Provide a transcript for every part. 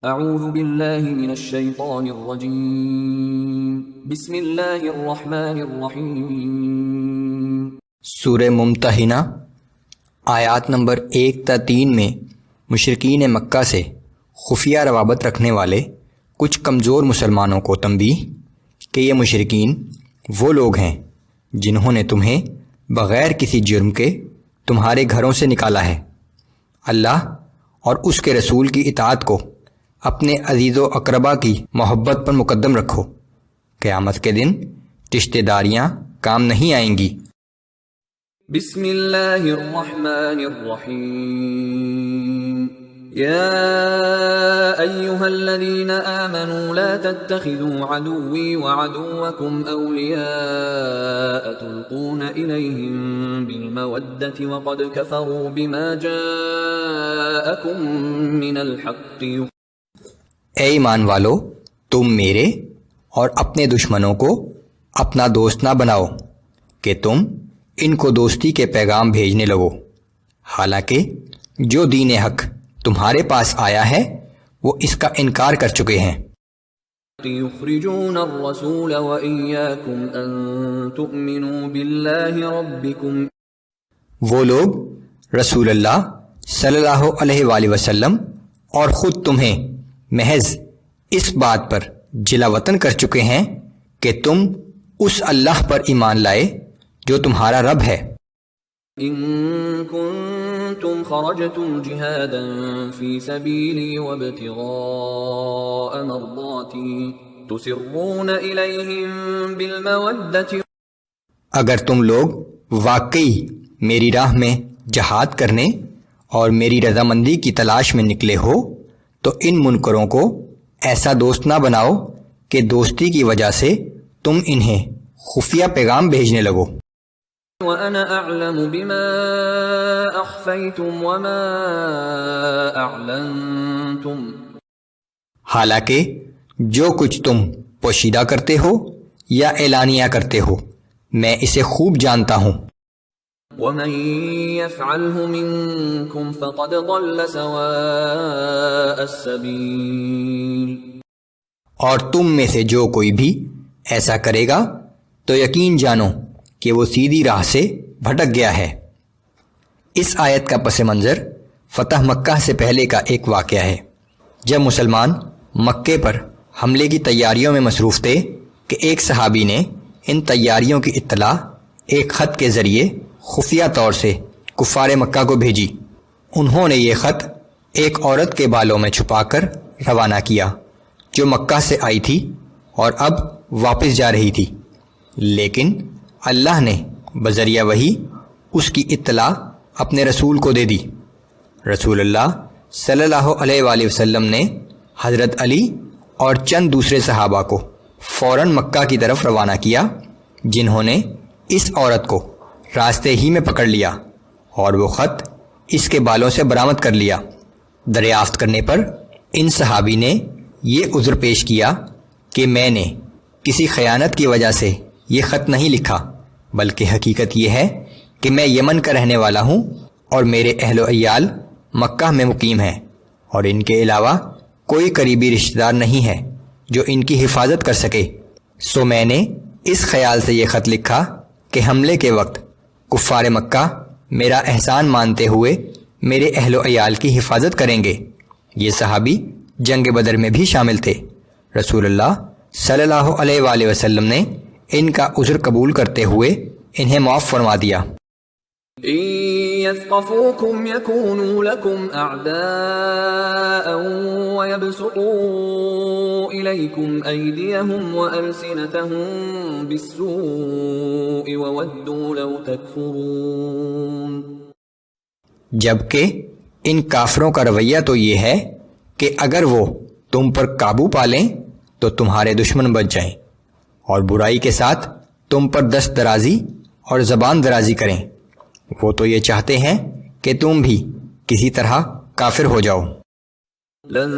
اعوذ باللہ من الشیطان الرجیم بسم اللہ الرحمن الرحیم۔ سورہ ممتحنہ آیات نمبر 1 تا 3 میں مشرکین مکہ سے خفیہ روابط رکھنے والے کچھ کمزور مسلمانوں کو تنبیہ کہ یہ مشرکین وہ لوگ ہیں جنہوں نے تمہیں بغیر کسی جرم کے تمہارے گھروں سے نکالا ہے۔ اللہ اور اس کے رسول کی اطاعت کو اپنے عزیز و اقربا کی محبت پر مقدم رکھو، قیامت کے دن رشتہ داریاں کام نہیں آئیں گی۔ بسم اللہ الرحمن الرحیم۔ یا ایہا الذین آمنوا لا تتخذوا عدوی وعدوکم اولیاء تلقون الیہم بالمودۃ وقد کفروا بما جاءکم من الحق۔ اے ایمان والو، تم میرے اور اپنے دشمنوں کو اپنا دوست نہ بناؤ کہ تم ان کو دوستی کے پیغام بھیجنے لگو، حالانکہ جو دین حق تمہارے پاس آیا ہے وہ اس کا انکار کر چکے ہیں۔ یخرجون الرسول وإیاکم ان تؤمنوا باللہ ربکم۔ وہ لوگ رسول اللہ صلی اللہ علیہ وآلہ وسلم اور خود تمہیں محض اس بات پر جلا وطن کر چکے ہیں کہ تم اس اللہ پر ایمان لائے جو تمہارا رب ہے۔ ان کنتم خرجتم جہادا فی سبیلی وابتغاء مرضاتی تسرون الیہم بالمودۃ۔ اگر تم لوگ واقعی میری راہ میں جہاد کرنے اور میری رضامندی کی تلاش میں نکلے ہو تو ان منکروں کو ایسا دوست نہ بناؤ کہ دوستی کی وجہ سے تم انہیں خفیہ پیغام بھیجنے لگو۔ وَأَنَا أَعْلَمُ بِمَا أَخْفَيْتُمْ وَمَا أَعْلَنْتُمْ۔ حالانکہ جو کچھ تم پوشیدہ کرتے ہو یا اعلانیہ کرتے ہو میں اسے خوب جانتا ہوں۔ وَمَن يَفْعَلْهُ مِنكُمْ فَقَدْ ضَلَّ سَوَاءَ السَّبِيلِ۔ اور تم میں سے جو کوئی بھی ایسا کرے گا تو یقین جانو کہ وہ سیدھی راہ سے بھٹک گیا ہے۔ اس آیت کا پس منظر فتح مکہ سے پہلے کا ایک واقعہ ہے، جب مسلمان مکے پر حملے کی تیاریوں میں مصروف تھے کہ ایک صحابی نے ان تیاریوں کی اطلاع ایک خط کے ذریعے خفیہ طور سے کفار مکہ کو بھیجی۔ انہوں نے یہ خط ایک عورت کے بالوں میں چھپا کر روانہ کیا جو مکہ سے آئی تھی اور اب واپس جا رہی تھی، لیکن اللہ نے بذریعہ وحی اس کی اطلاع اپنے رسول کو دے دی۔ رسول اللہ صلی اللہ علیہ وآلہ وسلم نے حضرت علی اور چند دوسرے صحابہ کو فوراً مکہ کی طرف روانہ کیا، جنہوں نے اس عورت کو راستے ہی میں پکڑ لیا اور وہ خط اس کے بالوں سے برآمد کر لیا۔ دریافت کرنے پر ان صحابی نے یہ عذر پیش کیا کہ میں نے کسی خیانت کی وجہ سے یہ خط نہیں لکھا، بلکہ حقیقت یہ ہے کہ میں یمن کا رہنے والا ہوں اور میرے اہل و عیال مکہ میں مقیم ہیں، اور ان کے علاوہ کوئی قریبی رشتہ دار نہیں ہے جو ان کی حفاظت کر سکے، سو میں نے اس خیال سے یہ خط لکھا کہ حملے کے وقت کفار مکہ میرا احسان مانتے ہوئے میرے اہل و عیال کی حفاظت کریں گے۔ یہ صحابی جنگ بدر میں بھی شامل تھے۔ رسول اللہ صلی اللہ علیہ وآلہ وسلم نے ان کا عذر قبول کرتے ہوئے انہیں معاف فرما دیا۔ إن يثقفوكم يكونوا لكم أعداء ويبسطوا إليكم أيديهم وألسنتهم بالسوء وودوا لو تكفرون۔ جبکہ ان کافروں کا رویہ تو یہ ہے کہ اگر وہ تم پر قابو پالیں تو تمہارے دشمن بچ جائیں، اور برائی کے ساتھ تم پر دست درازی اور زبان درازی کریں۔ وہ تو یہ چاہتے ہیں کہ تم بھی کسی طرح کافر ہو جاؤ۔ لن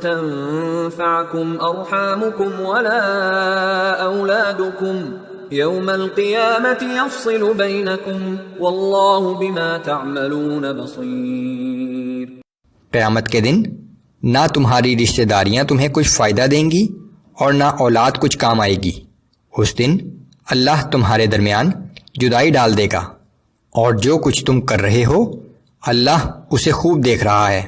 تنفعكم ارحامكم ولا اولادكم يوم القيامة يفصل بينكم والله بما تعملون بصير۔ قیامت کے دن نہ تمہاری رشتہ داریاں تمہیں کچھ فائدہ دیں گی اور نہ اولاد کچھ کام آئے گی۔ اس دن اللہ تمہارے درمیان جدائی ڈال دے گا، اور جو کچھ تم کر رہے ہو اللہ اسے خوب دیکھ رہا ہے۔